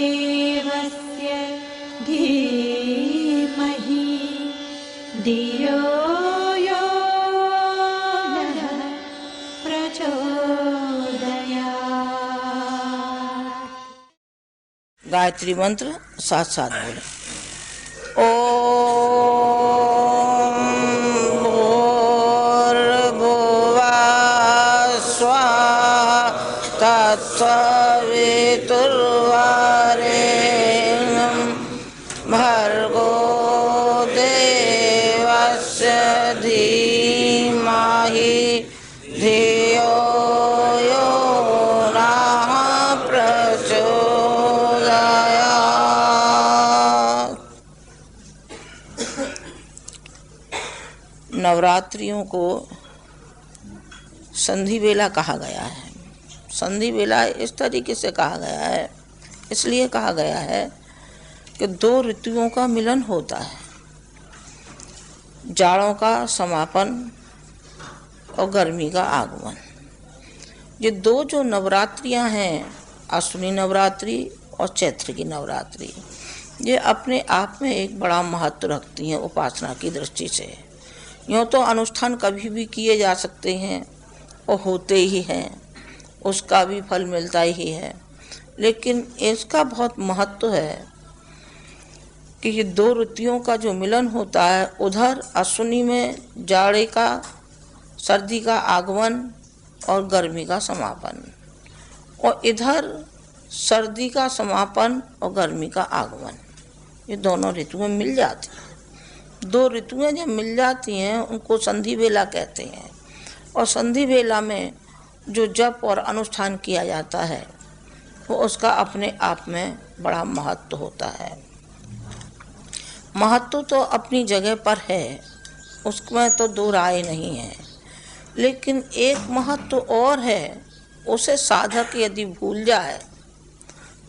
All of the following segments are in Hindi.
देवस्य धीमहि धियो यो नः प्रचोदयात्। गायत्री मंत्र साथ साथ बोले। ओम भूर्भुवः स्वः तत्सवितुर्वरेण्यं भर्गो देवस्य धीमहि धियो यो नः प्रचोदयात्। नवरात्रियों को संधि बेला कहा गया है। संधि बेला इस तरीके से कहा गया है, इसलिए कहा गया है कि दो ऋतुओं का मिलन होता है, जाड़ों का समापन और गर्मी का आगमन। ये दो जो नवरात्रियां हैं, आश्विनी नवरात्रि और चैत्र की नवरात्रि, ये अपने आप में एक बड़ा महत्व रखती हैं उपासना की दृष्टि से। यूँ तो अनुष्ठान कभी भी किए जा सकते हैं और होते ही हैं, उसका भी फल मिलता ही है, लेकिन इसका बहुत महत्व है कि ये दो ऋतुओं का जो मिलन होता है, उधर अश्विनी में जाड़े का, सर्दी का आगमन और गर्मी का समापन, और इधर सर्दी का समापन और गर्मी का आगमन, ये दोनों ऋतुएं मिल जाती हैं। दो ऋतुएं जब मिल जाती हैं उनको संधि बेला कहते हैं। और संधि बेला में जो जप और अनुष्ठान किया जाता है वो उसका अपने आप में बड़ा महत्व होता है। महत्व तो अपनी जगह पर है, उसमें तो दो राय नहीं है, लेकिन एक महत्व और है, उसे साधक यदि भूल जाए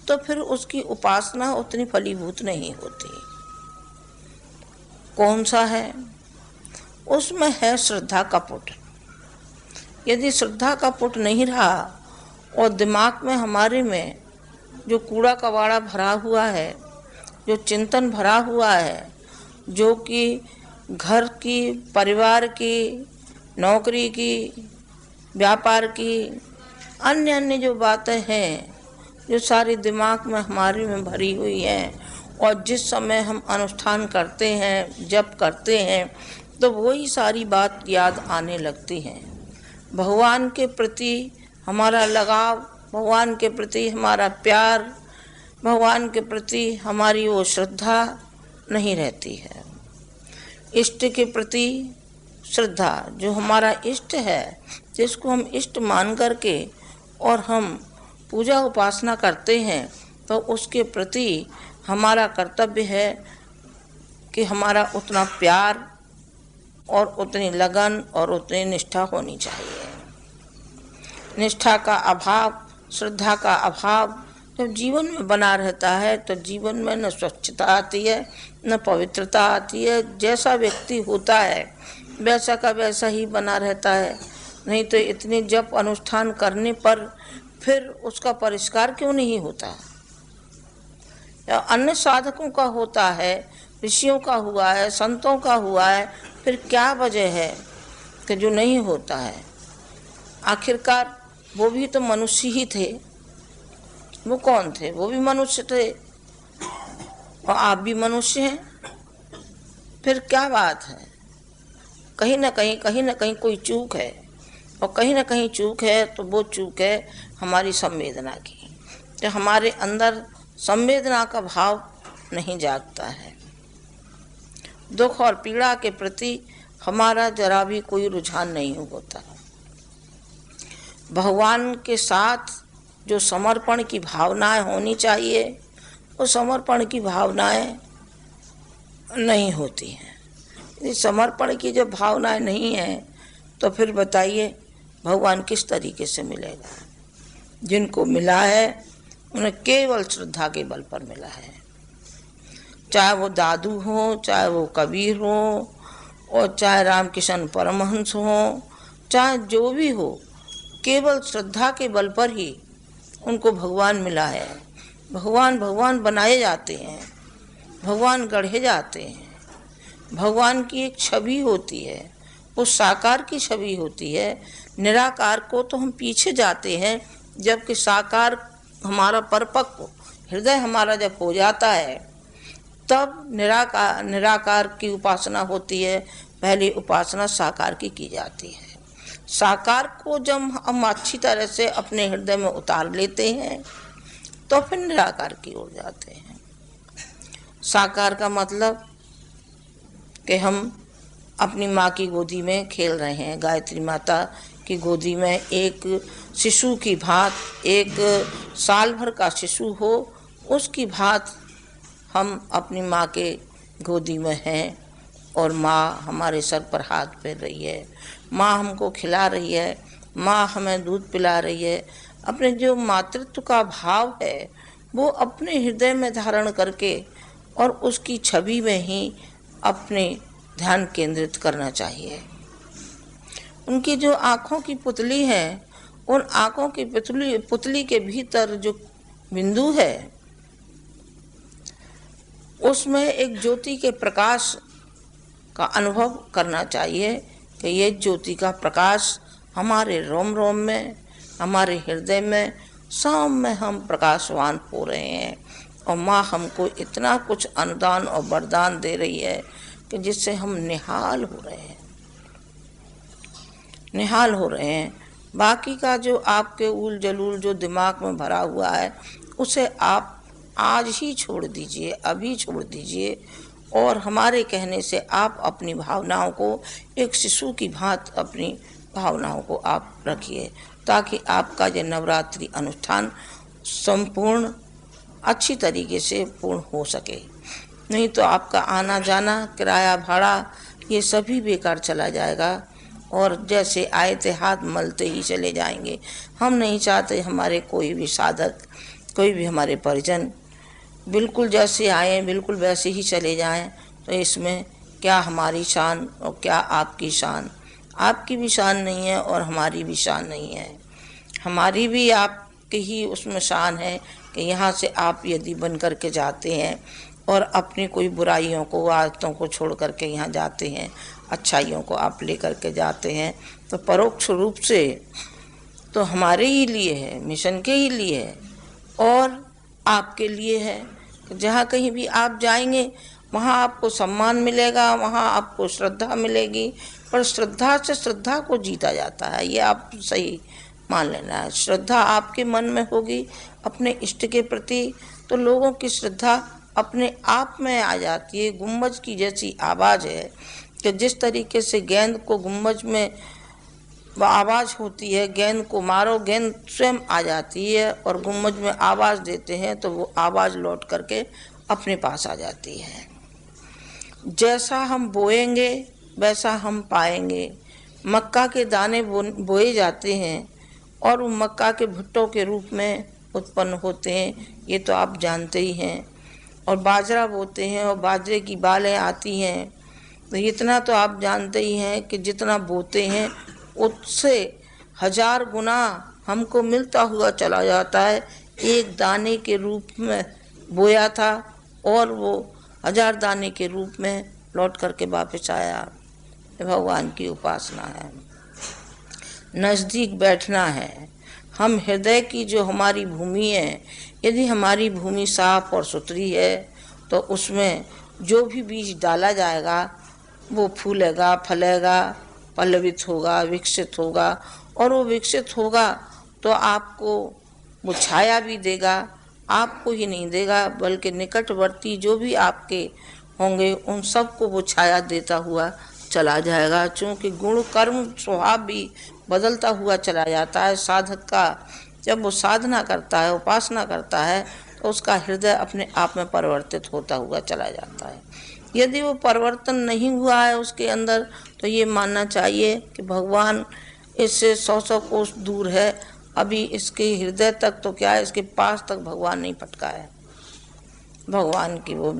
तो फिर उसकी उपासना उतनी फलीभूत नहीं होती। कौन सा है? उसमें है श्रद्धा का पुट। यदि श्रद्धा का पुट नहीं रहा और दिमाग में हमारे में जो कूड़ा कबाड़ा भरा हुआ है, जो चिंतन भरा हुआ है, जो कि घर की, परिवार की, नौकरी की, व्यापार की, अन्य अन्य जो बातें हैं, जो सारी दिमाग में हमारे में भरी हुई हैं, और जिस समय हम अनुष्ठान करते हैं, जप करते हैं, तो वही सारी बात याद आने लगती हैं। भगवान के प्रति हमारा लगाव, भगवान के प्रति हमारा प्यार, भगवान के प्रति हमारी वो श्रद्धा नहीं रहती है। इष्ट के प्रति श्रद्धा, जो हमारा इष्ट है, जिसको हम इष्ट मान करके और हम पूजा उपासना करते हैं, तो उसके प्रति हमारा कर्तव्य है कि हमारा उतना प्यार और उतनी लगन और उतनी निष्ठा होनी चाहिए। निष्ठा का अभाव, श्रद्धा का अभाव जब जीवन में बना रहता है तो जीवन में न स्वच्छता आती है, न पवित्रता आती है। जैसा व्यक्ति होता है वैसा का वैसा ही बना रहता है। नहीं तो इतने जप अनुष्ठान करने पर फिर उसका परिष्कार क्यों नहीं होता? या अन्य साधकों का होता है, ऋषियों का हुआ है, संतों का हुआ है, फिर क्या वजह है कि जो नहीं होता है? आखिरकार वो भी तो मनुष्य ही थे। वो कौन थे? वो भी मनुष्य थे और आप भी मनुष्य हैं। फिर क्या बात है? कहीं ना कहीं कोई चूक है, और कहीं ना कहीं चूक है तो वो चूक है हमारी संवेदना की, कि हमारे अंदर संवेदना का भाव नहीं जागता है। दुख और पीड़ा के प्रति हमारा जरा भी कोई रुझान नहीं होता। भगवान के साथ जो समर्पण की भावनाएं होनी चाहिए, वो समर्पण की भावनाएं नहीं होती हैं। यदि समर्पण की जब भावनाएं नहीं हैं तो फिर बताइए भगवान किस तरीके से मिलेगा? जिनको मिला है उन्हें केवल श्रद्धा के बल पर मिला है। चाहे वो दादू हो, चाहे वो कबीर हो, और चाहे रामकृष्ण परमहंस हो, चाहे जो भी हो, केवल श्रद्धा के बल पर ही उनको भगवान मिला है। भगवान भगवान बनाए जाते हैं, भगवान गढ़े जाते हैं। भगवान की एक छवि होती है, वो साकार की छवि होती है। निराकार को तो हम पीछे जाते हैं, जबकि साकार हमारा परिपक्व हृदय हमारा जब हो जाता है तब निराकार की उपासना होती है। पहली उपासना साकार की जाती है। साकार को जब हम अच्छी तरह से अपने हृदय में उतार लेते हैं तो फिर निराकार की ओर जाते हैं। साकार का मतलब कि हम अपनी माँ की गोदी में खेल रहे हैं, गायत्री माता की गोदी में एक शिशु की भांत, एक साल भर का शिशु हो उसकी भांत हम अपनी माँ के गोदी में हैं और माँ हमारे सर पर हाथ फेर रही है, माँ हमको खिला रही है, माँ हमें दूध पिला रही है। अपने जो मातृत्व का भाव है वो अपने हृदय में धारण करके और उसकी छवि में ही अपने ध्यान केंद्रित करना चाहिए। उनकी जो आँखों की पुतली है, उन आँखों की पुतली के भीतर जो बिंदु है उसमें एक ज्योति के प्रकाश का अनुभव करना चाहिए कि ये ज्योति का प्रकाश हमारे रोम रोम में, हमारे हृदय में, सब में हम प्रकाशवान हो रहे हैं। और माँ हमको इतना कुछ अनुदान और वरदान दे रही है कि जिससे हम निहाल हो रहे हैं, निहाल हो रहे हैं। बाकी का जो आपके उल जलूल जो दिमाग में भरा हुआ है उसे आप आज ही छोड़ दीजिए, अभी छोड़ दीजिए। और हमारे कहने से आप अपनी भावनाओं को एक शिशु की भांति अपनी भावनाओं को आप रखिए, ताकि आपका ये नवरात्रि अनुष्ठान संपूर्ण अच्छी तरीके से पूर्ण हो सके। नहीं तो आपका आना जाना, किराया भाड़ा, ये सभी बेकार चला जाएगा और जैसे आए थे हाथ मलते ही चले जाएंगे। हम नहीं चाहते हमारे कोई भी साधक, कोई भी हमारे परिजन बिल्कुल जैसे आए बिल्कुल वैसे ही चले जाएं। तो इसमें क्या हमारी शान और क्या आपकी शान? आपकी भी शान नहीं है और हमारी भी शान नहीं है। हमारी भी आपकी ही उसमें शान है कि यहाँ से आप यदि बन कर के जाते हैं और अपनी कोई बुराइयों को, आदतों को छोड़ करके यहाँ जाते हैं, अच्छाइयों को आप ले करके जाते हैं, तो परोक्ष रूप से तो हमारे ही लिए है, मिशन के ही लिए है और आपके लिए है। जहाँ कहीं भी आप जाएंगे वहाँ आपको सम्मान मिलेगा, वहाँ आपको श्रद्धा मिलेगी। पर श्रद्धा से श्रद्धा को जीता जाता है, ये आप सही मान लेना है। श्रद्धा आपके मन में होगी अपने इष्ट के प्रति तो लोगों की श्रद्धा अपने आप में आ जाती है। गुम्बज की जैसी आवाज़ है कि जिस तरीके से गेंद को गुम्बज में आवाज़ होती है, गेंद को मारो गेंद स्वयं आ जाती है और गुम्बज में आवाज़ देते हैं तो वो आवाज़ लौट करके अपने पास आ जाती है। जैसा हम बोएंगे वैसा हम पाएंगे। मक्का के दाने बोए जाते हैं और वो मक्का के भुट्टों के रूप में उत्पन्न होते हैं, ये तो आप जानते ही हैं। और बाजरा बोते हैं और बाजरे की बालें आती हैं, तो इतना तो आप जानते ही हैं कि जितना बोते हैं उससे 1000 गुना हमको मिलता हुआ चला जाता है। एक दाने के रूप में बोया था और वो 1000 दाने के रूप में लौट करके वापस आया। भगवान की उपासना है, नज़दीक बैठना है। हम हृदय की जो हमारी भूमि है, यदि हमारी भूमि साफ और सुथरी है तो उसमें जो भी बीज डाला जाएगा वो फूलेगा, फलेगा, पल्लवित होगा, विकसित होगा। और वो विकसित होगा तो आपको वो छाया भी देगा। आपको ही नहीं देगा बल्कि निकटवर्ती जो भी आपके होंगे उन सबको वो छाया देता हुआ चला जाएगा। चूँकि गुण कर्म स्वभाव भी बदलता हुआ चला जाता है। साधक का जब वो साधना करता है, उपासना करता है, तो उसका हृदय अपने आप में परिवर्तित होता हुआ चला जाता है। यदि वो परिवर्तन नहीं हुआ है उसके अंदर तो ये मानना चाहिए कि भगवान इससे 100 कोस दूर है। अभी इसके हृदय तक तो क्या है, इसके पास तक भगवान नहीं पटका है। भगवान की वो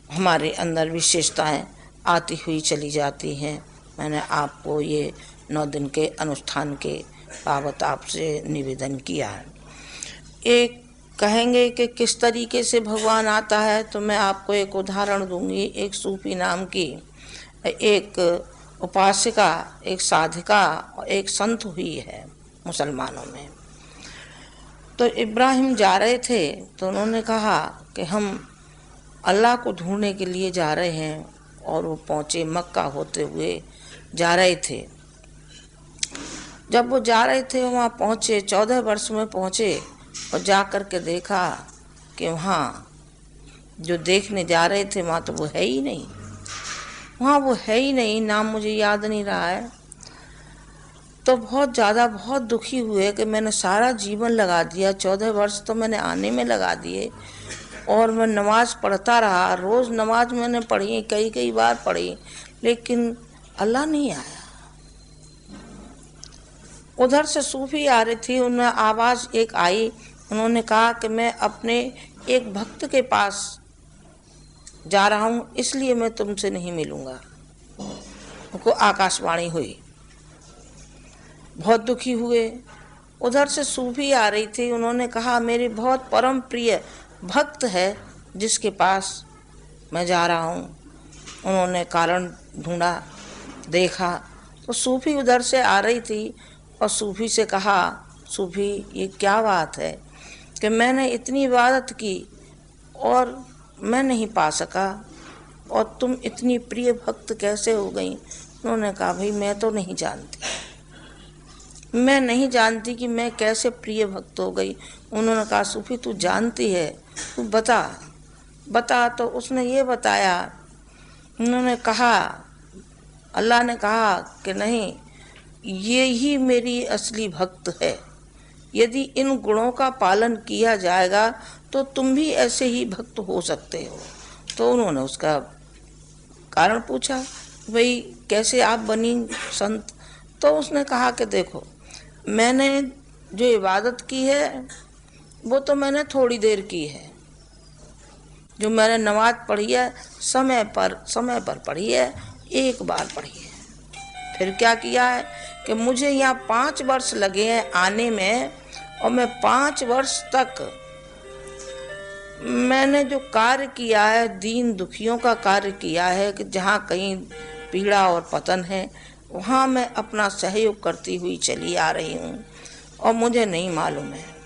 हमारे अंदर विशेषताएं आती हुई चली जाती हैं। मैंने आपको ये 9 दिन के अनुष्ठान के बाबत आपसे निवेदन किया है। एक कहेंगे कि किस तरीके से भगवान आता है, तो मैं आपको एक उदाहरण दूंगी। एक सूफी नाम की एक उपासिका, एक साधिका और एक संत हुई है मुसलमानों में। तो इब्राहिम जा रहे थे, तो उन्होंने कहा कि हम अल्लाह को ढूंढने के लिए जा रहे हैं, और वो पहुँचे, मक्का होते हुए जा रहे थे। जब वो जा रहे थे वहाँ पहुँचे, 14 वर्ष में पहुँचे, और जा कर के देखा कि वहाँ जो देखने जा रहे थे वहाँ तो वो है ही नहीं, वहाँ वो है ही नहीं, नाम मुझे याद नहीं रहा है। तो बहुत दुखी हुए कि मैंने सारा जीवन लगा दिया, 14 वर्ष तो मैंने आने में लगा दिए, और मैं नमाज पढ़ता रहा, रोज़ नमाज मैंने पढ़ी, कई बार पढ़ी, लेकिन अल्लाह नहीं आया। उधर से सूफी आ रही थी, उनमें आवाज़ एक आई, उन्होंने कहा कि मैं अपने एक भक्त के पास जा रहा हूँ, इसलिए मैं तुमसे नहीं मिलूँगा। उनको आकाशवाणी हुई, बहुत दुखी हुए। उधर से सूफी आ रही थी, उन्होंने कहा मेरी बहुत परम प्रिय भक्त है जिसके पास मैं जा रहा हूँ। उन्होंने कारण ढूंढा, देखा, तो सूफी उधर से आ रही थी, और सूफी से कहा, सूफी ये क्या बात है कि मैंने इतनी इबादत की और मैं नहीं पा सका, और तुम इतनी प्रिय भक्त कैसे हो गई? उन्होंने कहा भाई मैं तो नहीं जानती, मैं नहीं जानती कि मैं कैसे प्रिय भक्त हो गई। उन्होंने कहा सूफी तू जानती है, तू बता बता। तो उसने ये बताया। उन्होंने कहा, अल्लाह ने कहा कि नहीं, ये ही मेरी असली भक्त है, यदि इन गुणों का पालन किया जाएगा तो तुम भी ऐसे ही भक्त हो सकते हो। तो उन्होंने उसका कारण पूछा, भाई कैसे आप बनी संत? तो उसने कहा कि देखो, मैंने जो इबादत की है वो तो मैंने थोड़ी देर की है, जो मैंने नमाज पढ़ी है समय पर पढ़ी है, एक बार पढ़ी है। फिर क्या किया है कि मुझे यहाँ 5 वर्ष लगे हैं आने में, और मैं 5 वर्ष तक मैंने जो कार्य किया है, दीन दुखियों का कार्य किया है, कि जहाँ कहीं पीड़ा और पतन है वहाँ मैं अपना सहयोग करती हुई चली आ रही हूँ। और मुझे नहीं मालूम है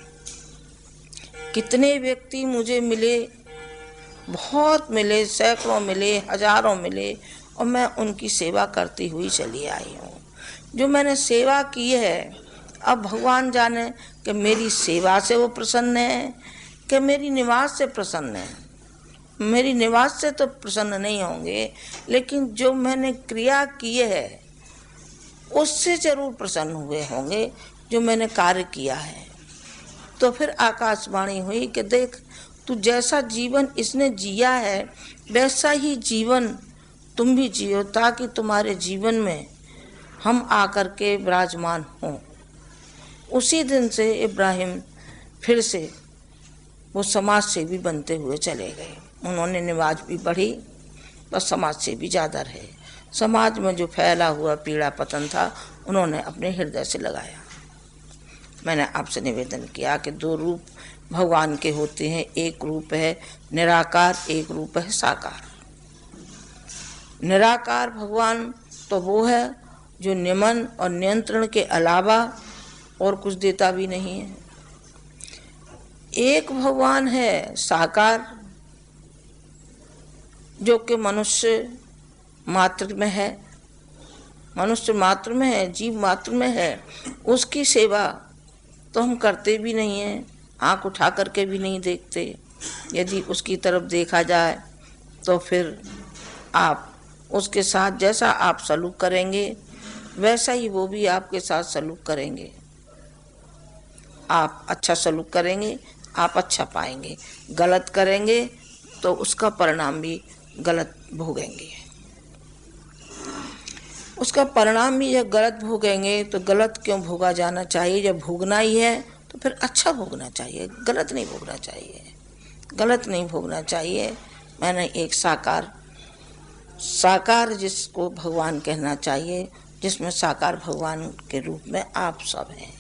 कितने व्यक्ति मुझे मिले, बहुत मिले, सैकड़ों मिले, हजारों मिले, और मैं उनकी सेवा करती हुई चली आई हूँ। जो मैंने सेवा की है, अब भगवान जाने कि मेरी सेवा से वो प्रसन्न है कि मेरी निवास से प्रसन्न है। मेरी निवास से तो प्रसन्न नहीं होंगे, लेकिन जो मैंने क्रिया की है उससे जरूर प्रसन्न हुए होंगे, जो मैंने कार्य किया है। तो फिर आकाशवाणी हुई कि देख, तू जैसा जीवन इसने जिया है वैसा ही जीवन तुम भी जियो, ताकि तुम्हारे जीवन में हम आकर के विराजमान हों। उसी दिन से इब्राहिम फिर से वो समाज सेवी बनते हुए चले गए। उन्होंने नमाज भी पढ़ी, बस समाज से भी ज़्यादा रहे। समाज में जो फैला हुआ पीड़ा पतन था उन्होंने अपने हृदय से लगाया। मैंने आपसे निवेदन किया कि 2 रूप भगवान के होते हैं, एक रूप है निराकार, एक रूप है साकार। निराकार भगवान तो वो है जो नियमन और नियंत्रण के अलावा और कुछ देता भी नहीं है। एक भगवान है साकार, जो कि मनुष्य मात्र में है, मनुष्य मात्र में है, जीव मात्र में है। उसकी सेवा तो हम करते भी नहीं हैं, आँख उठा करके भी नहीं देखते। यदि उसकी तरफ देखा जाए तो फिर आप उसके साथ जैसा आप सलूक करेंगे वैसा ही वो भी आपके साथ सलूक करेंगे। आप अच्छा सलूक करेंगे, आप अच्छा पाएंगे। गलत करेंगे तो उसका परिणाम भी गलत भोगेंगे। उसका परिणाम भी जब गलत भोगेंगे तो गलत क्यों भोगा जाना चाहिए? जब भोगना ही है तो फिर अच्छा भोगना चाहिए, गलत नहीं भोगना चाहिए, गलत नहीं भोगना चाहिए। मैंने एक साकार जिसको भगवान कहना चाहिए, जिसमें साकार भगवान के रूप में आप सब हैं,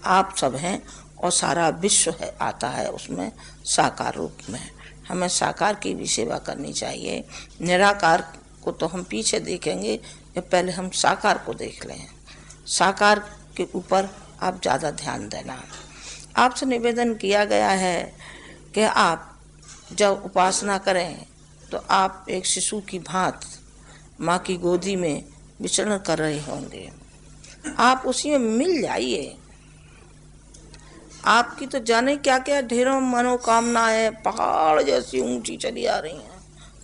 आप सब हैं। और सारा विश्व है आता है उसमें साकार रूप में। हमें साकार की भी सेवा करनी चाहिए। निराकार को तो हम पीछे देखेंगे, जब पहले हम साकार को देख लें। साकार के ऊपर आप ज़्यादा ध्यान देना। आपसे निवेदन किया गया है कि आप जब उपासना करें तो आप एक शिशु की भांति माँ की गोदी में विचरण कर रहे होंगे। आप उसी में मिल जाइए। आपकी तो जाने क्या क्या ढेरों मनोकामनाएं पहाड़ जैसी ऊंची चली आ रही हैं,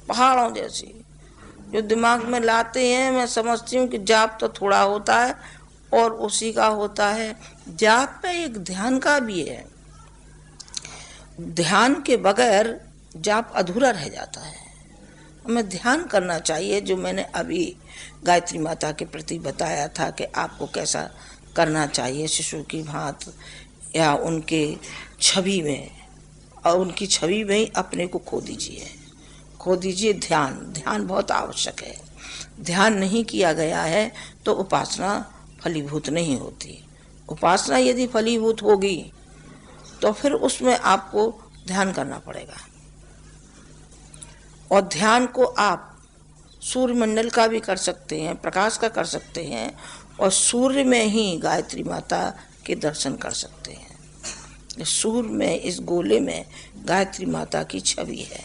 पहाड़ों जैसी, जो दिमाग में लाते हैं। मैं समझती हूँ कि जाप तो थोड़ा होता है और उसी का होता है। जाप में एक ध्यान का भी है। ध्यान के बगैर जाप अधूरा रह जाता है। हमें ध्यान करना चाहिए, जो मैंने अभी गायत्री माता के प्रति बताया था कि आपको कैसा करना चाहिए शिशु की भांति, या उनके छवि में, और उनकी छवि में ही अपने को खो दीजिए। ध्यान बहुत आवश्यक है। ध्यान नहीं किया गया है तो उपासना फलीभूत नहीं होती। उपासना यदि फलीभूत होगी तो फिर उसमें आपको ध्यान करना पड़ेगा। और ध्यान को आप सूर्यमंडल का भी कर सकते हैं, प्रकाश का कर सकते हैं, और सूर्य में ही गायत्री माता के दर्शन कर सकते हैं। सूर्य में, इस गोले में गायत्री माता की छवि है,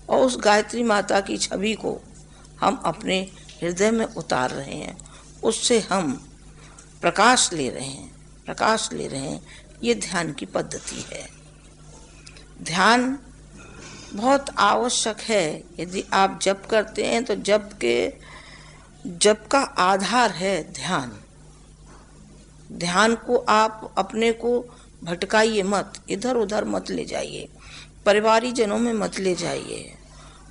और उस गायत्री माता की छवि को हम अपने हृदय में उतार रहे हैं। उससे हम प्रकाश ले रहे हैं। ये ध्यान की पद्धति है। ध्यान बहुत आवश्यक है। यदि आप जप करते हैं तो जप का आधार है ध्यान। ध्यान को आप अपने को भटकाइए मत, इधर उधर मत ले जाइए, परिवारी जनों में मत ले जाइए,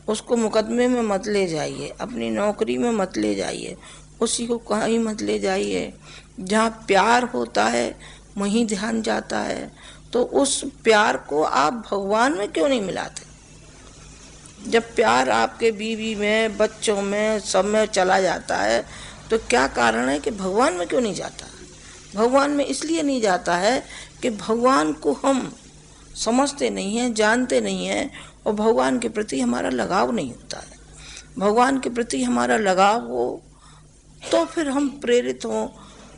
उसको मुकदमे में मत ले जाइए, अपनी नौकरी में मत ले जाइए, उसी को कहीं मत ले जाइए। जहाँ प्यार होता है वहीं ध्यान जाता है। तो उस प्यार को आप भगवान में क्यों नहीं मिलाते? जब प्यार आपके बीवी में, बच्चों में, सब में चला जाता है तो क्या कारण है कि भगवान में क्यों नहीं जाता? भगवान में इसलिए नहीं जाता है कि भगवान को हम समझते नहीं हैं, जानते नहीं हैं, और भगवान के प्रति हमारा लगाव नहीं होता है। भगवान के प्रति हमारा लगाव हो तो फिर हम प्रेरित हों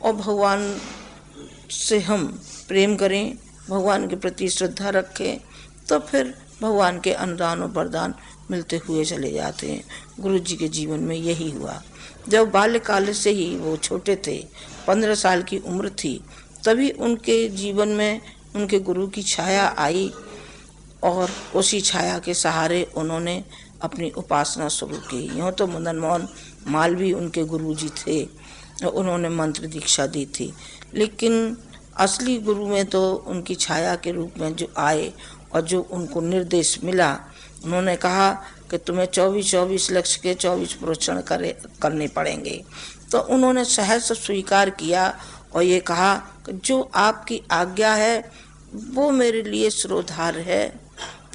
और भगवान से हम प्रेम करें, भगवान के प्रति श्रद्धा रखें, तो फिर भगवान के अनुदान और वरदान मिलते हुए चले जाते हैं। गुरु जी के जीवन में यही हुआ। जब बाल्यकाल से ही वो छोटे थे, 15 साल की उम्र थी, तभी उनके जीवन में उनके गुरु की छाया आई, और उसी छाया के सहारे उन्होंने अपनी उपासना शुरू की। यूँ तो मदन मोहन मालवीय उनके गुरु जी थे, उन्होंने मंत्र दीक्षा दी थी, लेकिन असली गुरु में तो उनकी छाया के रूप में जो आए और जो उनको निर्देश मिला, उन्होंने कहा कि तुम्हें 24 लक्ष्य के 24 प्रोक्षण करने पड़ेंगे। तो उन्होंने सहर्ष स्वीकार किया और ये कहा कि जो आपकी आज्ञा है वो मेरे लिए श्रोधार्य है।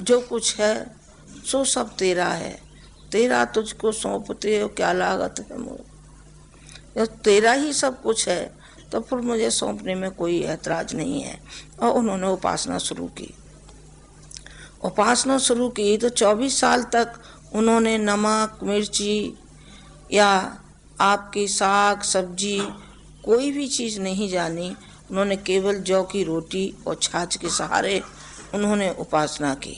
जो कुछ है सो सब तेरा है, तेरा तुझको सौंपते हो क्या लागत है मोर। तेरा ही सब कुछ है तो फिर मुझे सौंपने में कोई ऐतराज नहीं है। और उन्होंने उपासना शुरू की। तो 24 साल तक उन्होंने नमक, मिर्ची या आपकी साग सब्जी कोई भी चीज़ नहीं जानी। उन्होंने केवल जौ की रोटी और छाछ के सहारे उन्होंने उपासना की।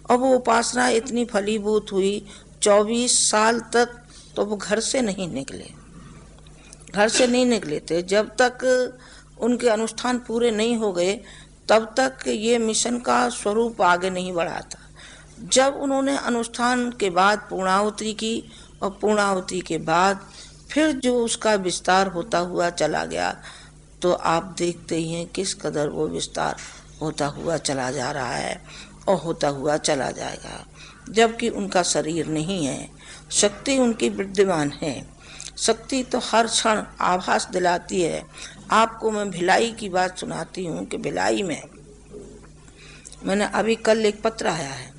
और वो उपासना इतनी फलीभूत हुई, 24 साल तक तो वो घर से नहीं निकले थे। जब तक उनके अनुष्ठान पूरे नहीं हो गए तब तक ये मिशन का स्वरूप आगे नहीं बढ़ा था। जब उन्होंने अनुष्ठान के बाद पूर्णाहुति की, और पूर्णाहुति के बाद फिर जो उसका विस्तार होता हुआ चला गया, तो आप देखते ही हैं किस कदर वो विस्तार होता हुआ चला जा रहा है और होता हुआ चला जाएगा। जबकि उनका शरीर नहीं है, शक्ति उनकी विद्यमान है। शक्ति तो हर क्षण आभास दिलाती है। आपको मैं भिलाई की बात सुनाती हूँ कि भिलाई में मैंने अभी कल एक पत्र आया है,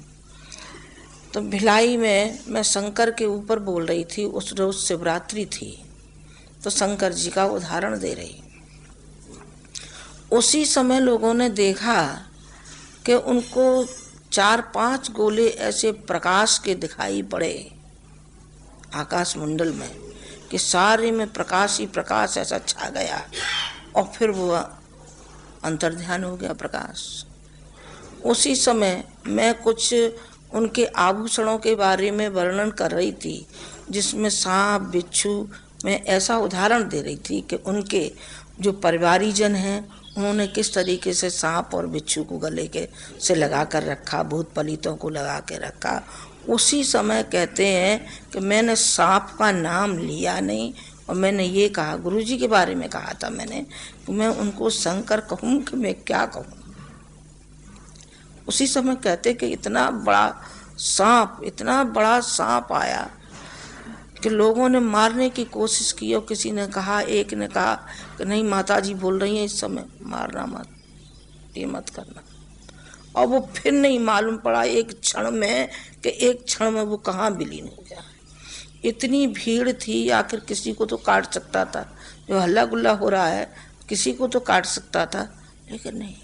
तो भिलाई में मैं शंकर के ऊपर बोल रही थी। उस रोज शिवरात्रि थी, तो शंकर जी का उदाहरण दे रही। उसी समय लोगों ने देखा कि उनको 4-5 गोले ऐसे प्रकाश के दिखाई पड़े आकाश मंडल में कि सारे में प्रकाश ही प्रकाश ऐसा छा गया, और फिर वो अंतर्ध्यान हो गया प्रकाश। उसी समय मैं कुछ उनके आभूषणों के बारे में वर्णन कर रही थी, जिसमें सांप बिच्छू, मैं ऐसा उदाहरण दे रही थी कि उनके जो परिवारीजन हैं उन्होंने किस तरीके से सांप और बिच्छू को गले के से लगा कर रखा, भूत पलितों को लगा के रखा। उसी समय कहते हैं कि मैंने सांप का नाम लिया नहीं, और मैंने ये कहा, गुरुजी के बारे में कहा था मैंने, कि मैं उनको शंकर कहूँ कि मैं क्या कहूँ। उसी समय कहते कि इतना बड़ा सांप आया कि लोगों ने मारने की कोशिश की, और किसी ने कहा, एक ने कहा कि नहीं माता जी बोल रही हैं इस समय मारना मत, ये मत करना। और वो फिर नहीं मालूम पड़ा एक क्षण में वो कहाँ विलीन हो गया। इतनी भीड़ थी, आखिर किसी को तो काट सकता था, जो हल्ला गुल्ला हो रहा है किसी को तो काट सकता था, लेकिन नहीं,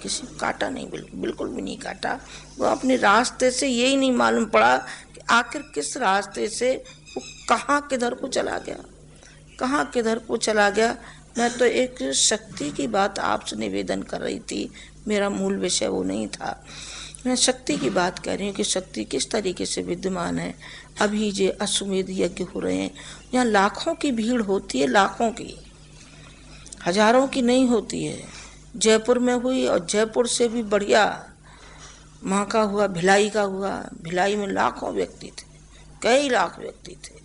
किसी को काटा नहीं, बिल्कुल भी नहीं काटा। वो अपने रास्ते से यही नहीं मालूम पड़ा कि आखिर किस रास्ते से वो कहाँ किधर को चला गया। मैं तो एक शक्ति की बात आपसे निवेदन कर रही थी, मेरा मूल विषय वो नहीं था। मैं शक्ति की बात कह रही हूँ कि शक्ति किस तरीके से विद्यमान है। अभी जो अश्वमेध यज्ञ हो रहे हैं, यहाँ लाखों की भीड़ होती है, लाखों की, हजारों की नहीं होती है। जयपुर में हुई, और जयपुर से भी बढ़िया वहाँ का हुआ, भिलाई का हुआ। भिलाई में लाखों व्यक्ति थे, कई लाख व्यक्ति थे।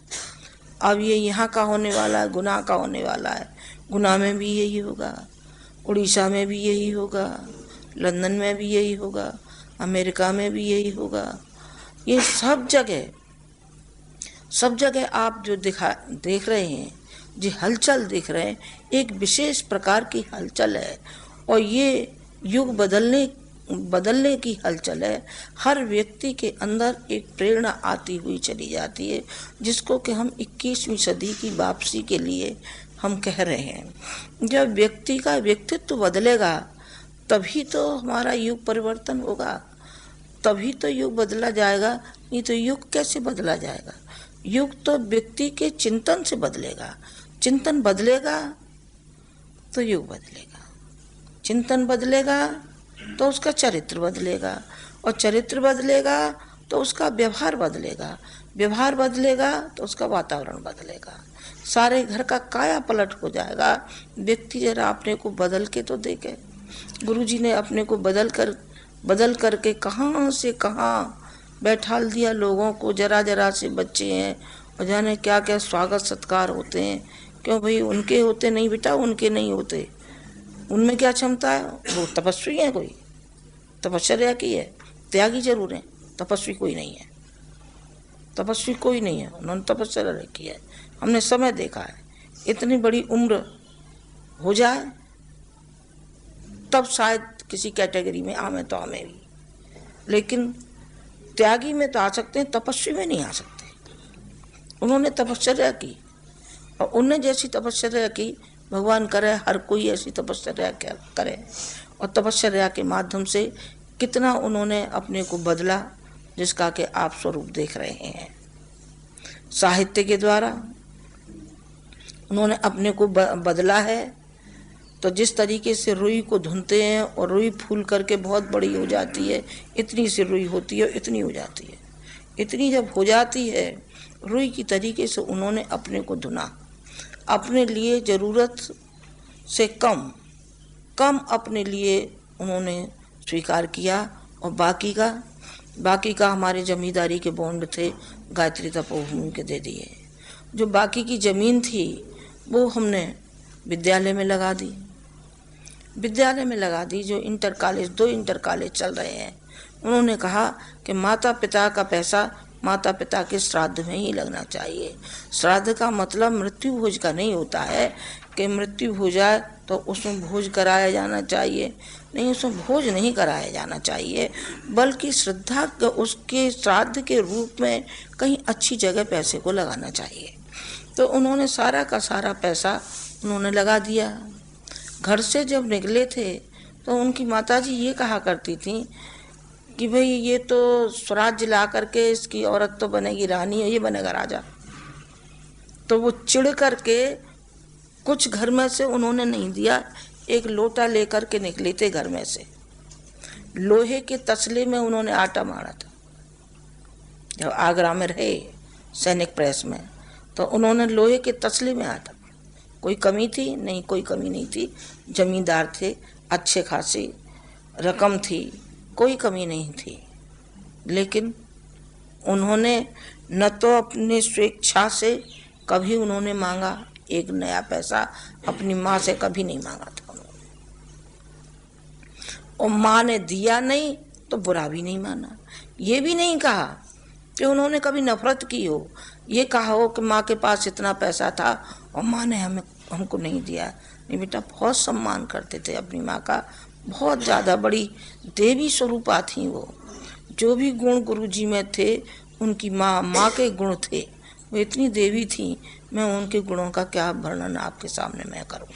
अब ये यहाँ का होने वाला है, गुना का होने वाला है। गुना में भी यही होगा, उड़ीसा में भी यही होगा, लंदन में भी यही होगा, अमेरिका में भी यही होगा। ये सब जगह आप जो देख रहे हैं, जो हलचल देख रहे हैं, एक विशेष प्रकार की हलचल है, और ये युग बदलने की हलचल है। हर व्यक्ति के अंदर एक प्रेरणा आती हुई चली जाती है, जिसको कि हम 21वीं सदी की वापसी के लिए हम कह रहे हैं। जब व्यक्ति का व्यक्तित्व बदलेगा तभी तो हमारा युग परिवर्तन होगा, तभी तो युग बदला जाएगा। नहीं तो युग कैसे बदला जाएगा? युग तो व्यक्ति के चिंतन से बदलेगा। चिंतन बदलेगा तो युग बदलेगा, चिंतन बदलेगा तो उसका चरित्र बदलेगा, और चरित्र बदलेगा तो उसका व्यवहार बदलेगा, व्यवहार बदलेगा तो उसका वातावरण बदलेगा, सारे घर का काया पलट हो जाएगा। व्यक्ति जरा अपने को बदल के तो देखे। गुरुजी ने अपने को बदल करके कहाँ से कहाँ बैठाल दिया लोगों को। जरा से बच्चे हैं, और जाने क्या क्या स्वागत सत्कार होते हैं। क्यों भाई? उनके होते नहीं बेटा, उनके नहीं होते। उनमें क्या क्षमता है? वो तपस्वी है, कोई तपस्या की है, त्यागी जरूर है, तपस्वी कोई नहीं है, तपस्वी कोई नहीं है। उन्होंने तपस्या रखी है, हमने समय देखा है। इतनी बड़ी उम्र हो जाए तब शायद किसी कैटेगरी में आमे तो हमें भी, लेकिन त्यागी में तो आ सकते हैं, तपस्वी में नहीं आ सकते। उन्होंने तपस्या की, और उन्हें जैसी तपस्या की, भगवान करे हर कोई ऐसी तपस्या करे। और तपस्या के माध्यम से कितना उन्होंने अपने को बदला, जिसका कि आप स्वरूप देख रहे हैं। साहित्य के द्वारा उन्होंने अपने को बदला है। तो जिस तरीके से रुई को धुनते हैं, और रुई फूल करके बहुत बड़ी हो जाती है, इतनी सी रुई होती है, इतनी हो जाती है। इतनी जब हो जाती है रुई की तरीके से उन्होंने अपने को धुना, अपने लिए ज़रूरत से कम अपने लिए उन्होंने स्वीकार किया, और बाकी का हमारे जमींदारी के बॉन्ड थे, गायत्री तपोभूमि के दे दिए। जो बाकी की ज़मीन थी वो हमने विद्यालय में लगा दी। जो इंटर कॉलेज, 2 इंटर कॉलेज चल रहे हैं, उन्होंने कहा कि माता पिता का पैसा माता पिता के श्राद्ध में ही लगना चाहिए। श्राद्ध का मतलब मृत्यु भोज का नहीं होता है कि मृत्यु हो जाए तो उसमें भोज कराया जाना चाहिए। नहीं, उसमें भोज नहीं कराया जाना चाहिए, बल्कि श्रद्धा उसके श्राद्ध के रूप में कहीं अच्छी जगह पैसे को लगाना चाहिए। तो उन्होंने सारा का सारा पैसा उन्होंने लगा दिया। घर से जब निकले थे तो उनकी माताजी ये कहा करती थी कि भाई ये तो स्वराज्य ला करके इसकी औरत तो बनेगी रानी और ये बनेगा राजा। तो वो चिढ़ करके कुछ घर में से उन्होंने नहीं दिया, एक लोटा लेकर के निकले थे घर में से। लोहे के तसले में उन्होंने आटा मारा था। जब आगरा में रहे सैनिक प्रेस में, तो उन्होंने लोहे के तसले में आटा, कोई कमी थी नहीं, कोई कमी नहीं थी। जमींदार थे, अच्छे खासी रकम थी, कोई कमी नहीं थी। लेकिन उन्होंने न तो अपनी स्वेच्छा से कभी उन्होंने मांगा एक नया पैसा, अपनी माँ से कभी नहीं मांगा था उन्होंने। और माँ ने दिया नहीं तो बुरा भी नहीं माना। ये भी नहीं कहा कि उन्होंने कभी नफरत की हो, ये कहा हो कि माँ के पास इतना पैसा था और माँ ने हमको नहीं दिया। नहीं बेटा, बहुत सम्मान करते थे अपनी माँ का, बहुत ज़्यादा बड़ी देवी स्वरूपा थी वो। जो भी गुण गुरुजी में थे उनकी माँ के गुण थे, वो इतनी देवी थी। मैं उनके गुणों का क्या वर्णन आपके सामने मैं करूँ,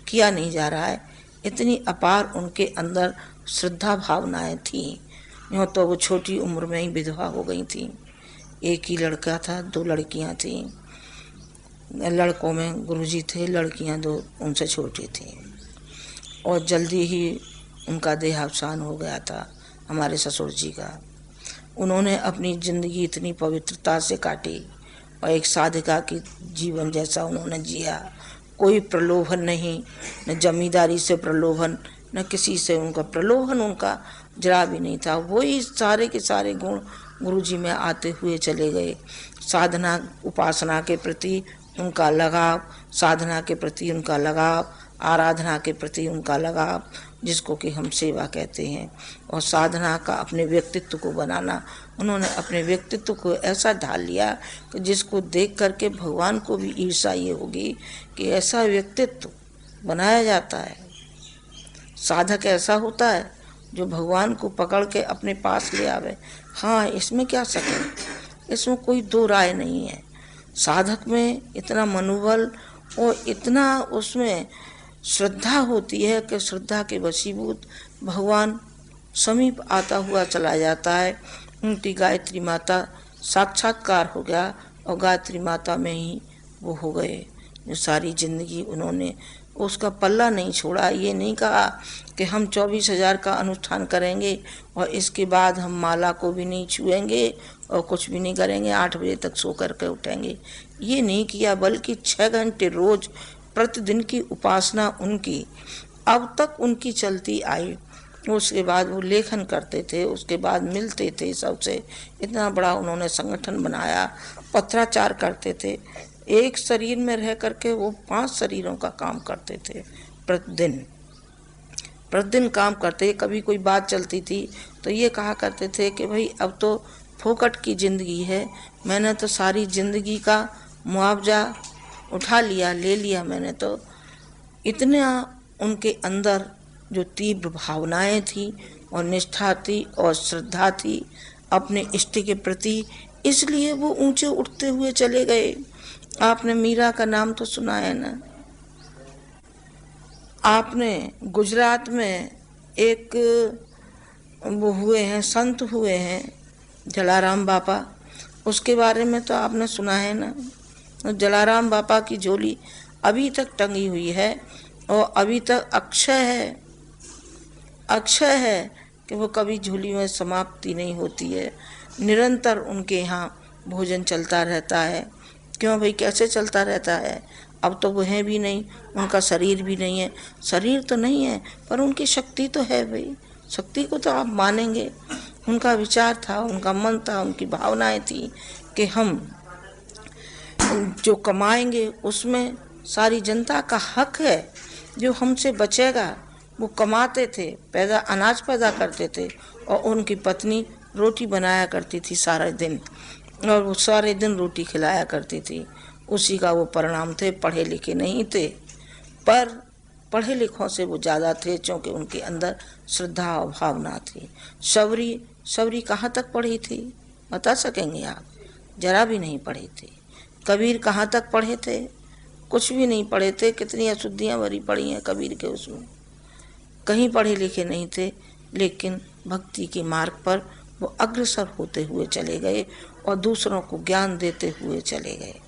किया नहीं जा रहा है। इतनी अपार उनके अंदर श्रद्धा भावनाएं थी। यूँ तो वो छोटी उम्र में ही विधवा हो गई थी। एक ही लड़का था, 2 लड़कियां थीं। लड़कों में गुरुजी थे, लड़कियां 2 उनसे छोटी थीं। और जल्दी ही उनका देहावसान हो गया था हमारे ससुर जी का। उन्होंने अपनी ज़िंदगी इतनी पवित्रता से काटी और एक साधिका की जीवन जैसा उन्होंने जिया। कोई प्रलोभन नहीं, न जमींदारी से प्रलोभन, न किसी से उनका प्रलोभन उनका जरा भी नहीं था। वही सारे के सारे गुण गुरुजी में आते हुए चले गए। साधना उपासना के प्रति उनका लगाव, साधना के प्रति उनका लगाव, आराधना के प्रति उनका लगाव, जिसको कि हम सेवा कहते हैं। और साधना का अपने व्यक्तित्व को बनाना, उन्होंने अपने व्यक्तित्व को ऐसा ढाल लिया कि जिसको देख करके भगवान को भी ईर्ष्या ये होगी कि ऐसा व्यक्तित्व बनाया जाता है। साधक ऐसा होता है जो भगवान को पकड़ के अपने पास ले आवे। हाँ, इसमें क्या शक है, इसमें कोई 2 राय नहीं है। साधक में इतना मनोबल और इतना उसमें श्रद्धा होती है कि श्रद्धा के वशीभूत भगवान समीप आता हुआ चला जाता है। उनकी गायत्री माता साक्षात्कार हो गया और गायत्री माता में ही वो हो गए। जो सारी जिंदगी उन्होंने उसका पल्ला नहीं छोड़ा। ये नहीं कहा कि हम 24,000 का अनुष्ठान करेंगे और इसके बाद हम माला को भी नहीं छुएंगे और कुछ भी नहीं करेंगे, 8 बजे तक सो करके उठेंगे। ये नहीं किया, बल्कि 6 घंटे रोज प्रतिदिन की उपासना उनकी अब तक उनकी चलती आई। उसके बाद वो लेखन करते थे, उसके बाद मिलते थे सबसे। इतना बड़ा उन्होंने संगठन बनाया, पत्राचार करते थे। एक शरीर में रह करके वो 5 शरीरों का काम करते थे। प्रतिदिन काम करते। कभी कोई बात चलती थी तो ये कहा करते थे कि भाई अब तो फोकट की ज़िंदगी है, मैंने तो सारी ज़िंदगी का मुआवजा उठा लिया, ले लिया मैंने तो। इतना उनके अंदर जो तीव्र भावनाएं थी और निष्ठा थी और श्रद्धा थी अपने इष्ट के प्रति, इसलिए वो ऊंचे उठते हुए चले गए। आपने मीरा का नाम तो सुना है ना। आपने गुजरात में एक वो हुए हैं, संत हुए हैं जलाराम बापा, उसके बारे में तो आपने सुना है ना। जलाराम बापा की झोली अभी तक टंगी हुई है और अभी तक अक्षय है कि वो कभी झोली में समाप्ति नहीं होती है। निरंतर उनके यहाँ भोजन चलता रहता है। क्यों भाई, कैसे चलता रहता है? अब तो वो हैं भी नहीं, उनका शरीर भी नहीं है। शरीर तो नहीं है पर उनकी शक्ति तो है भाई, शक्ति को तो आप मानेंगे। उनका विचार था, उनका मन था, उनकी भावनाएं थी कि हम जो कमाएंगे उसमें सारी जनता का हक है, जो हमसे बचेगा। वो कमाते थे, अनाज पैदा करते थे और उनकी पत्नी रोटी बनाया करती थी सारे दिन, और वो सारे दिन रोटी खिलाया करती थी। उसी का वो परिणाम थे। पढ़े लिखे नहीं थे पर पढ़े लिखों से वो ज़्यादा थे, क्योंकि उनके अंदर श्रद्धा और भावना थी। शबरी कहाँ तक पढ़ी थी बता सकेंगे आप? जरा भी नहीं पढ़ी थी। कबीर कहाँ तक पढ़े थे? कुछ भी नहीं पढ़े थे, कितनी अशुद्धियाँ भरी पड़ी हैं कबीर के उसमें, कहीं पढ़े लिखे नहीं थे, लेकिन भक्ति के मार्ग पर वो अग्रसर होते हुए चले गए और दूसरों को ज्ञान देते हुए चले गए।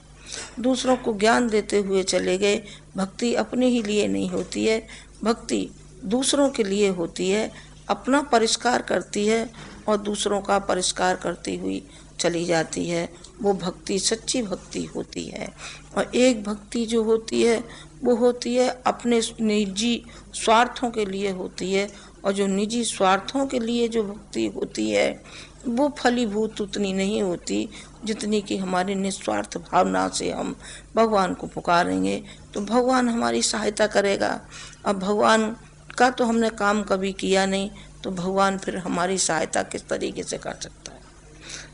दूसरों को ज्ञान देते हुए चले गए। भक्ति अपने ही लिए नहीं होती है, भक्ति दूसरों के लिए होती है, अपना परिष्कार करती है और दूसरों का परिष्कार करती हुई चली जाती है। वो भक्ति सच्ची भक्ति होती है। और एक भक्ति जो होती है वो होती है अपने निजी स्वार्थों के लिए होती है, और जो निजी स्वार्थों के लिए जो भक्ति होती है वो फलीभूत उतनी नहीं होती जितनी कि हमारी निस्वार्थ भावना से हम भगवान को पुकारेंगे तो भगवान हमारी सहायता करेगा। अब भगवान का तो हमने काम कभी किया नहीं, तो भगवान फिर हमारी सहायता किस तरीके से कर सकता है।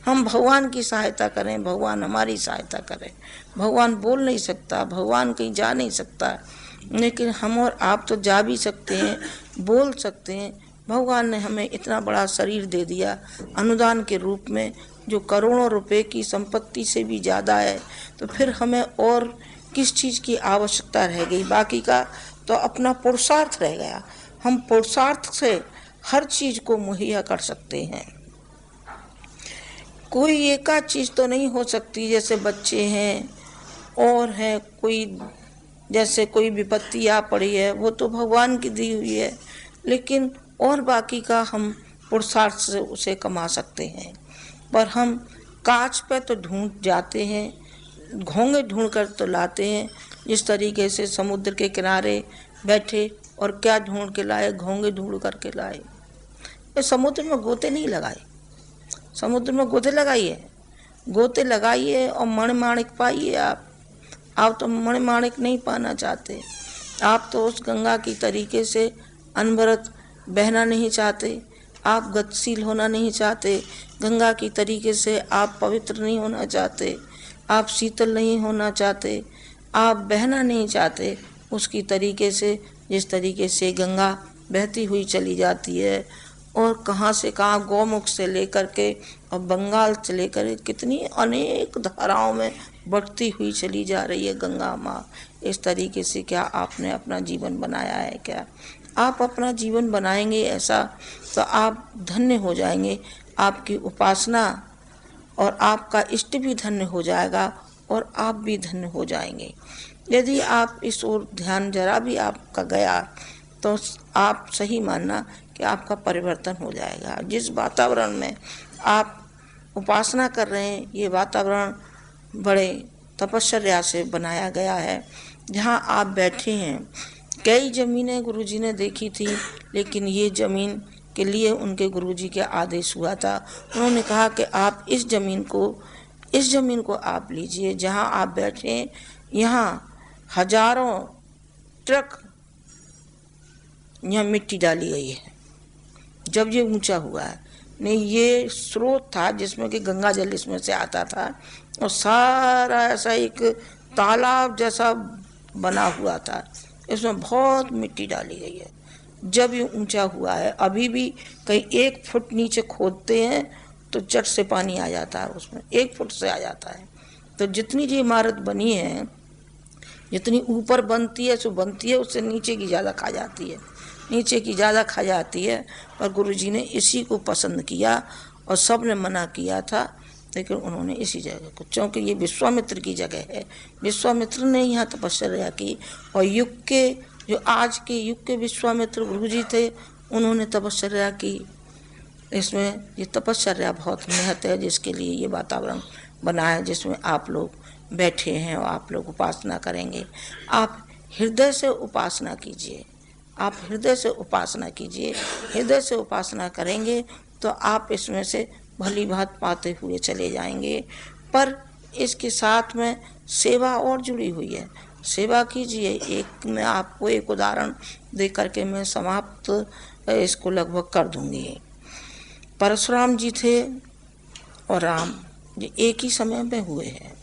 हम भगवान की सहायता करें, भगवान हमारी सहायता करें। भगवान बोल नहीं सकता, भगवान कहीं जा नहीं सकता, लेकिन हम और आप तो जा भी सकते हैं, बोल सकते हैं। भगवान ने हमें इतना बड़ा शरीर दे दिया अनुदान के रूप में, जो करोड़ों रुपए की संपत्ति से भी ज़्यादा है, तो फिर हमें और किस चीज़ की आवश्यकता रह गई। बाकी का तो अपना पुरुषार्थ रह गया। हम पुरुषार्थ से हर चीज़ को मुहैया कर सकते हैं। कोई एकाध चीज़ तो नहीं हो सकती, जैसे बच्चे हैं और हैं, कोई जैसे कोई विपत्ति आ पड़ी है वो तो भगवान की दी हुई है, लेकिन और बाकी का हम पुरुषार्थ से उसे कमा सकते हैं। पर हम काज पे तो ढूंढ जाते हैं, घोंगे ढूंढ कर तो लाते हैं। जिस तरीके से समुद्र के किनारे बैठे और क्या ढूंढ के लाए, घोंगे ढूंढ करके लाए। ये समुद्र में गोते नहीं लगाए, समुद्र में गोते लगाइए, गोते लगाइए और मणिमाणिक पाइए। आप तो मणिमाणिक नहीं पाना चाहते, आप तो उस गंगा की तरीके से अनवरत बहना नहीं चाहते, आप गतिशील होना नहीं चाहते, गंगा की तरीके से आप पवित्र नहीं होना चाहते, आप शीतल नहीं होना चाहते, आप बहना नहीं चाहते उसकी तरीके से, जिस तरीके से गंगा बहती हुई चली जाती है। और कहाँ से कहाँ गौमुख से लेकर के और बंगाल से लेकर कितनी अनेक धाराओं में बढ़ती हुई चली जा रही है गंगा माँ। इस तरीके से क्या आपने अपना जीवन बनाया है? क्या आप अपना जीवन बनाएंगे ऐसा तो आप धन्य हो जाएंगे। आपकी उपासना और आपका इष्ट भी धन्य हो जाएगा और आप भी धन्य हो जाएंगे। यदि आप इस ओर ध्यान जरा भी आपका गया तो आप सही मानना कि आपका परिवर्तन हो जाएगा। जिस वातावरण में आप उपासना कर रहे हैं, ये वातावरण बड़े तपश्चर्या से बनाया गया है। जहाँ आप बैठे हैं, कई ज़मीनें गुरुजी ने देखी थी, लेकिन ये ज़मीन के लिए उनके गुरुजी के आदेश हुआ था। उन्होंने कहा कि आप इस ज़मीन को आप लीजिए। जहाँ आप बैठे हैं, यहाँ हजारों ट्रक यहाँ मिट्टी डाली गई है। जब ये ऊंचा हुआ है, नहीं ये स्रोत था जिसमें कि गंगा जल इसमें से आता था और सारा ऐसा एक तालाब जैसा बना हुआ था, इसमें बहुत मिट्टी डाली गई है। जब ये ऊंचा हुआ है, अभी भी कहीं 1 फुट नीचे खोदते हैं तो चट से पानी आ जाता है, उसमें 1 फुट से आ जाता है। तो जितनी जी इमारत बनी है, जितनी ऊपर बनती है सो बनती है, उससे नीचे की ज़्यादा खा जाती है, नीचे की ज़्यादा खा जाती है। पर गुरुजी ने इसी को पसंद किया और सब ने मना किया था, लेकिन उन्होंने इसी जगह को, क्योंकि ये विश्वामित्र की जगह है। विश्वामित्र ने यहाँ तपस्या की और युग के जो आज के युग के विश्वामित्र गुरुजी थे, उन्होंने तपस्या की। इसमें ये तपस्या बहुत निहत है, जिसके लिए ये वातावरण बना है जिसमें आप लोग बैठे हैं और आप लोग उपासना करेंगे। आप हृदय से उपासना कीजिए, आप हृदय से उपासना कीजिए। हृदय से उपासना करेंगे तो आप इसमें से भली भात पाते हुए चले जाएंगे। पर इसके साथ में सेवा और जुड़ी हुई है, सेवा कीजिए। एक मैं आपको एक उदाहरण दे करके मैं समाप्त इसको लगभग कर दूंगी। परशुराम जी थे और राम जी एक ही समय में हुए हैं,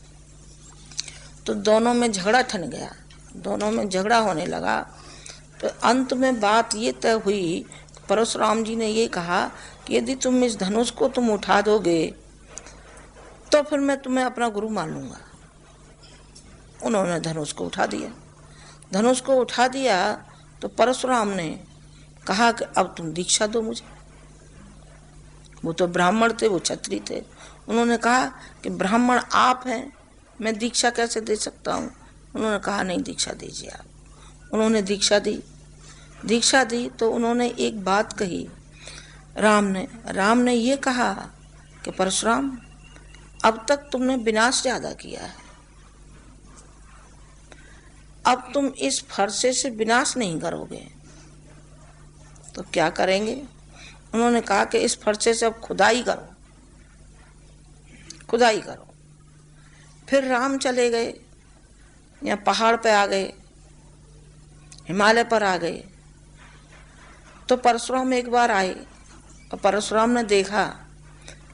तो दोनों में झगड़ा ठन गया, दोनों में झगड़ा होने लगा। तो अंत में बात ये तय हुई, परशुराम जी ने ये कहा कि यदि तुम इस धनुष को तुम उठा दोगे तो फिर मैं तुम्हें अपना गुरु मान लूँगा। उन्होंने धनुष को उठा दिया। धनुष को उठा दिया तो परशुराम ने कहा कि अब तुम दीक्षा दो मुझे। वो तो ब्राह्मण थे, वो क्षत्रिय थे। उन्होंने कहा कि ब्राह्मण आप हैं, मैं दीक्षा कैसे दे सकता हूँ। उन्होंने कहा नहीं, दीक्षा दीजिए आप। उन्होंने दीक्षा दी। दीक्षा दी तो उन्होंने एक बात कही। राम ने ये कहा कि परशुराम, अब तक तुमने विनाश ज्यादा किया है, अब तुम इस फरसे से विनाश नहीं करोगे तो क्या करेंगे। उन्होंने कहा कि इस फरसे से अब खुदाई करो, खुदाई करो। फिर राम चले गए, या पहाड़ पे आ गए, हिमालय पर आ गए। तो परशुराम एक बार आए और परशुराम ने देखा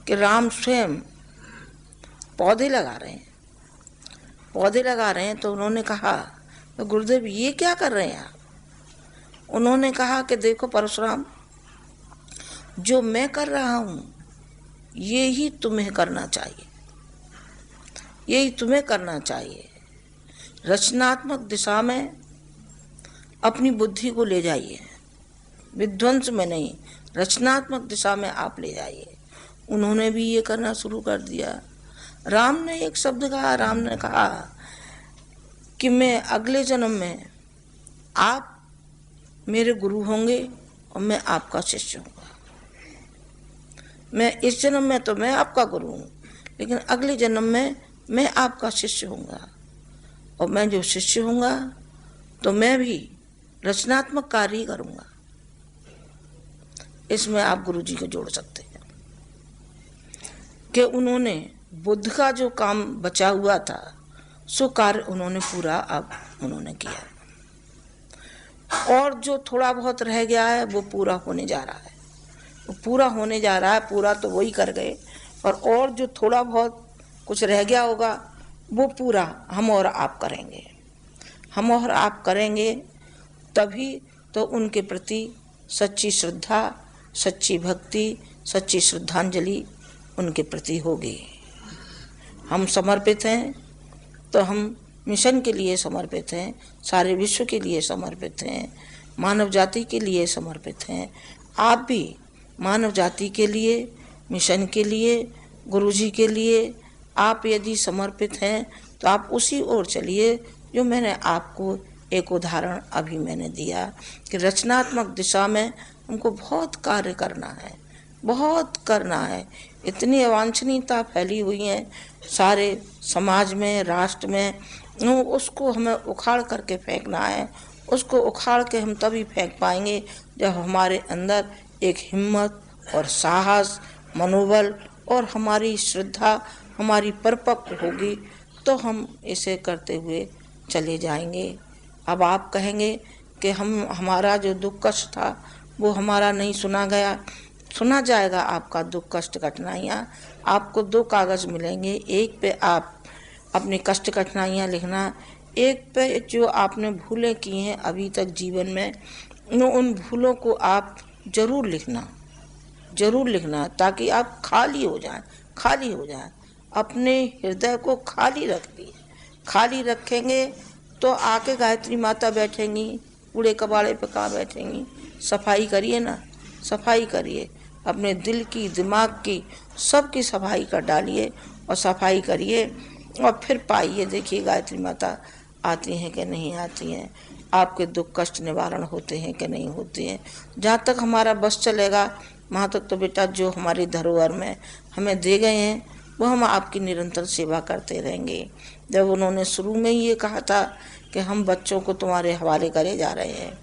कि राम स्वयं पौधे लगा रहे हैं, पौधे लगा रहे हैं। तो उन्होंने कहा, तो गुरुदेव ये क्या कर रहे हैं आप। उन्होंने कहा कि देखो परशुराम, जो मैं कर रहा हूं ये ही तुम्हें करना चाहिए, यही तुम्हें करना चाहिए। रचनात्मक दिशा में अपनी बुद्धि को ले जाइए, विध्वंस में नहीं, रचनात्मक दिशा में आप ले जाइए। उन्होंने भी ये करना शुरू कर दिया। राम ने एक शब्द कहा, राम ने कहा कि मैं अगले जन्म में आप मेरे गुरु होंगे और मैं आपका शिष्य हूँगा। मैं इस जन्म में तो मैं आपका गुरु हूँ, लेकिन अगले जन्म में मैं आपका शिष्य होऊंगा। और मैं जो शिष्य होऊंगा तो मैं भी रचनात्मक कार्य ही करूँगा। इसमें आप गुरु जी को जोड़ सकते हैं कि उन्होंने बुद्ध का जो काम बचा हुआ था सो कार्य उन्होंने पूरा अब उन्होंने किया, और जो थोड़ा बहुत रह गया है वो पूरा होने जा रहा है, वो पूरा होने जा रहा है। पूरा तो वही कर गए, और जो थोड़ा बहुत कुछ रह गया होगा वो पूरा हम और आप करेंगे। हम और आप करेंगे तभी तो उनके प्रति सच्ची श्रद्धा, सच्ची भक्ति, सच्ची श्रद्धांजलि उनके प्रति होगी। हम समर्पित हैं तो हम मिशन के लिए समर्पित हैं, सारे विश्व के लिए समर्पित हैं, मानव जाति के लिए समर्पित हैं। आप भी मानव जाति के लिए, मिशन के लिए, गुरुजी के लिए आप यदि समर्पित हैं तो आप उसी ओर चलिए जो मैंने आपको एक उदाहरण अभी मैंने दिया कि रचनात्मक दिशा में हमको बहुत कार्य करना है, बहुत करना है। इतनी अवांछनीयता फैली हुई है सारे समाज में, राष्ट्र में, उसको हमें उखाड़ करके फेंकना है। उसको उखाड़ के हम तभी फेंक पाएंगे जब हमारे अंदर एक हिम्मत और साहस, मनोबल और हमारी श्रद्धा हमारी परिपक्व होगी तो हम इसे करते हुए चले जाएंगे। अब आप कहेंगे कि हमारा जो दुख कष्ट था वो हमारा नहीं सुना गया। सुना जाएगा आपका दुख कष्ट कठिनाइयाँ। आपको 2 कागज़ मिलेंगे, एक पे आप अपनी कष्ट कठिनाइयाँ लिखना, एक पे जो आपने भूलें की हैं अभी तक जीवन में, उन भूलों को आप जरूर लिखना, जरूर लिखना, ताकि आप खाली हो जाएं, खाली हो जाएं। अपने हृदय को खाली रख दिए, खाली रखेंगे तो आके गायत्री माता बैठेंगी, कूड़े कबाड़े पे कहाँ बैठेंगी। सफाई करिए ना, सफाई करिए, अपने दिल की, दिमाग की, सब की सफाई कर डालिए और सफाई करिए और फिर पाइए, देखिए गायत्री माता आती हैं कि नहीं आती हैं, आपके दुख कष्ट निवारण होते हैं कि नहीं होते हैं। जहाँ तक हमारा बस चलेगा वहाँ तक तो बेटा जो हमारी धरोहर में हमें दे गए हैं वो हम आपकी निरंतर सेवा करते रहेंगे। जब उन्होंने शुरू में ही ये कहा था कि हम बच्चों को तुम्हारे हवाले करे जा रहे हैं,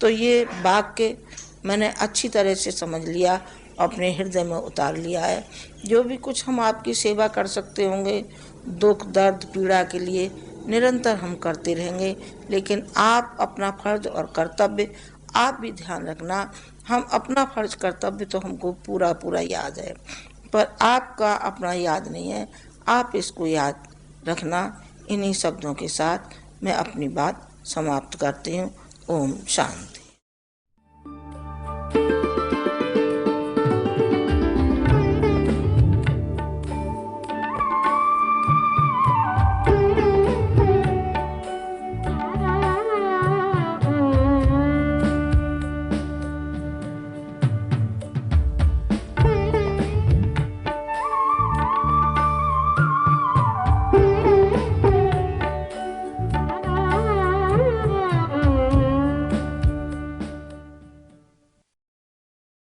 तो ये वाक्य मैंने अच्छी तरह से समझ लिया, अपने हृदय में उतार लिया है। जो भी कुछ हम आपकी सेवा कर सकते होंगे, दुख दर्द पीड़ा के लिए निरंतर हम करते रहेंगे, लेकिन आप अपना फर्ज और कर्तव्य आप भी ध्यान रखना। हम अपना फर्ज कर्तव्य तो हमको पूरा पूरा याद है, पर आपका अपना याद नहीं है, आप इसको याद रखना। इन्हीं शब्दों के साथ मैं अपनी बात समाप्त करती हूँ। ओम शांति।